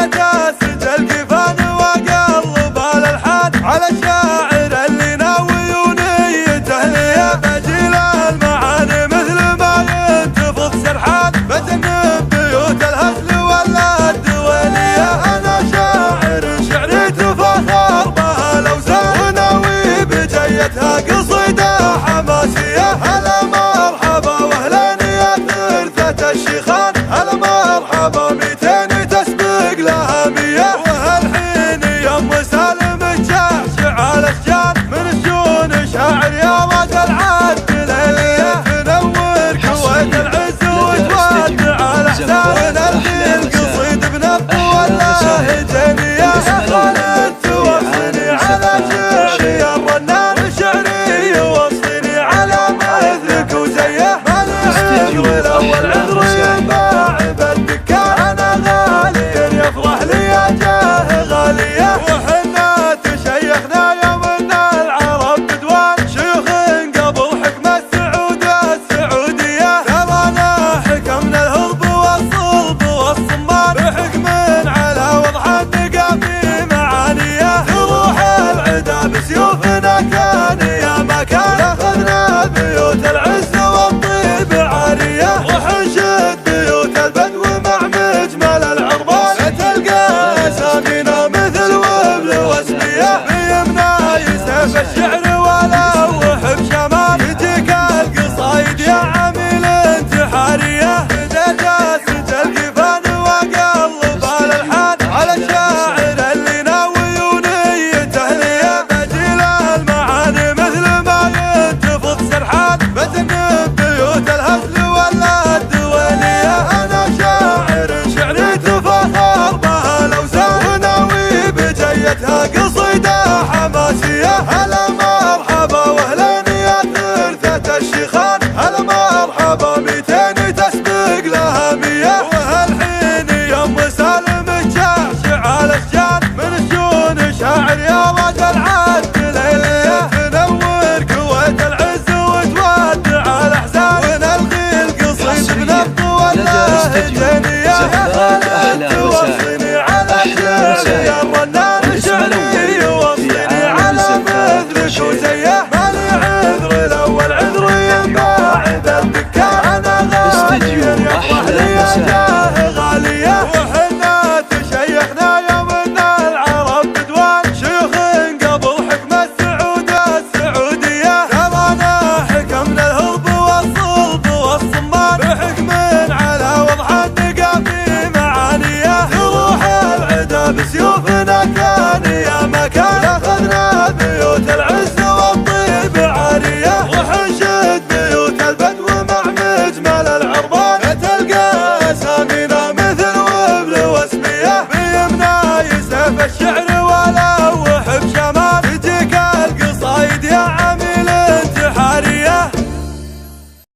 بديت اسجل كفان واقلب الالحان على الشاعر اللي ناوي ونيته ليا، بجيل المعاني مثل ما ينتفض سرحان، بجنب بيوت الهزل ولا الدولية. انا شاعر شعري تفاخر بها الاوزان، وناوي بجيتها قصيدة حماسية. هلا مرحبا واهلا يا ثرثة الشيخان، هلا مرحبا 200 تسبق لها 100، وهالحين يم سالم تشعشع الاشجان من شجون شاعر يا ولد العد ليلية، تنور كويت العز وتودع الاحزان، نلقي القصيد بنبض والله جنية. يا خالد توصني على شعري الرنان، وشعري يوصيني على مثلك وزيه، ماني عذر الاول عذر ينباع بالدكان. انا غالي يفرح لي جاه غاليه، وحنا تشيخنا يوم ان العرب بدوان، شيوخ قبل حكم السعود السعوديه. ترانا حكمنا الهضب والصلب والصمان، بحكم على وضع الدقا في معانيه. تروح العدا بسيوفنا كان يا ما كان، اخذنا بيوت العز والطيب عاريه، وحنشد بيوت البدو مع مجمل العربان. تلقى اسامينا مثل وبل واسميه، بيمنا يسيف الشعر ولوح بشمال، يجيك القصايد يا عميل انتحاريه. بديت اسجل كفان واقلب الالحان على الشاعر اللي ناوي ونيته ليا، بجيل المعاني مثل ما ينتفض سرحان، بجنب بيوت الهزل ولا الدولية. انا شاعر شعري تفاخر بها الاوزان، وناوي بجيتها قصيدة حماسية. هلا مرحبا واهلا يا ثرثة الشيخان، هلا مرحبا 200 تسبق لها 100، وهالحين يم سالم تشعشع الاشجان من شجون شاعر يا ولد العد ليلية، تنور كويت العز وتودع الاحزان، ونلقي القصيد بنبض والله جنية. يا خالد توصيني على شعري الرنان، وشعري يوصيني على مثلك وزيه، ماني عذر الاول عذر ينباع بالدكان. انا غالي يفرح لي جاه غاليه، وحنا تشيخنا يوم ان العرب بدوان، شيوخ قبل حكم السعود السعوديه. ترانا حكمنا الهضب والصلب والصمان، بحكم على وضع الدقا في معانيه. تروح العدا بسيوفنا كان يا ما كان،